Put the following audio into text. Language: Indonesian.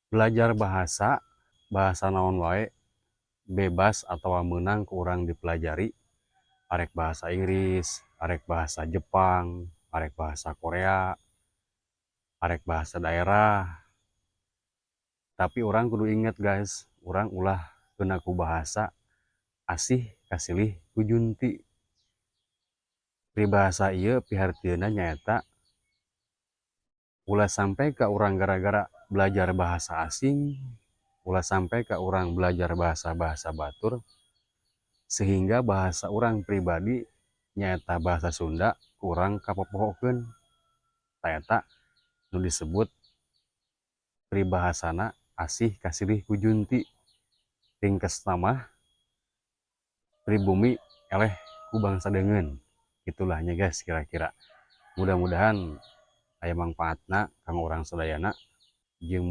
Belajar bahasa, bahasa naon wae bebas atau meunang ku urang dipelajari, arek bahasa Inggris, arek bahasa Jepang, arek bahasa Korea, arek bahasa daerah. Tapi orang kudu inget guys, orang ulah gunaku bahasa asih kasilih ku junti. Peribahasa ieu pihartieuna nyaeta ulah sampai ka urang gara-gara belajar bahasa asing, ulah sampai ka urang belajar bahasa-bahasa batur, sehingga bahasa urang pribadi nyaeta bahasa Sunda urang kapopohokeun. Taeta nu disebut peribahasana asih kasilih ku junti. Ringkes nama pribumi eleh ku bangsa deungeun. Itulahnya guys kira-kira. Mudah-mudahan aya manfaatna kanggo urang sadayana jeung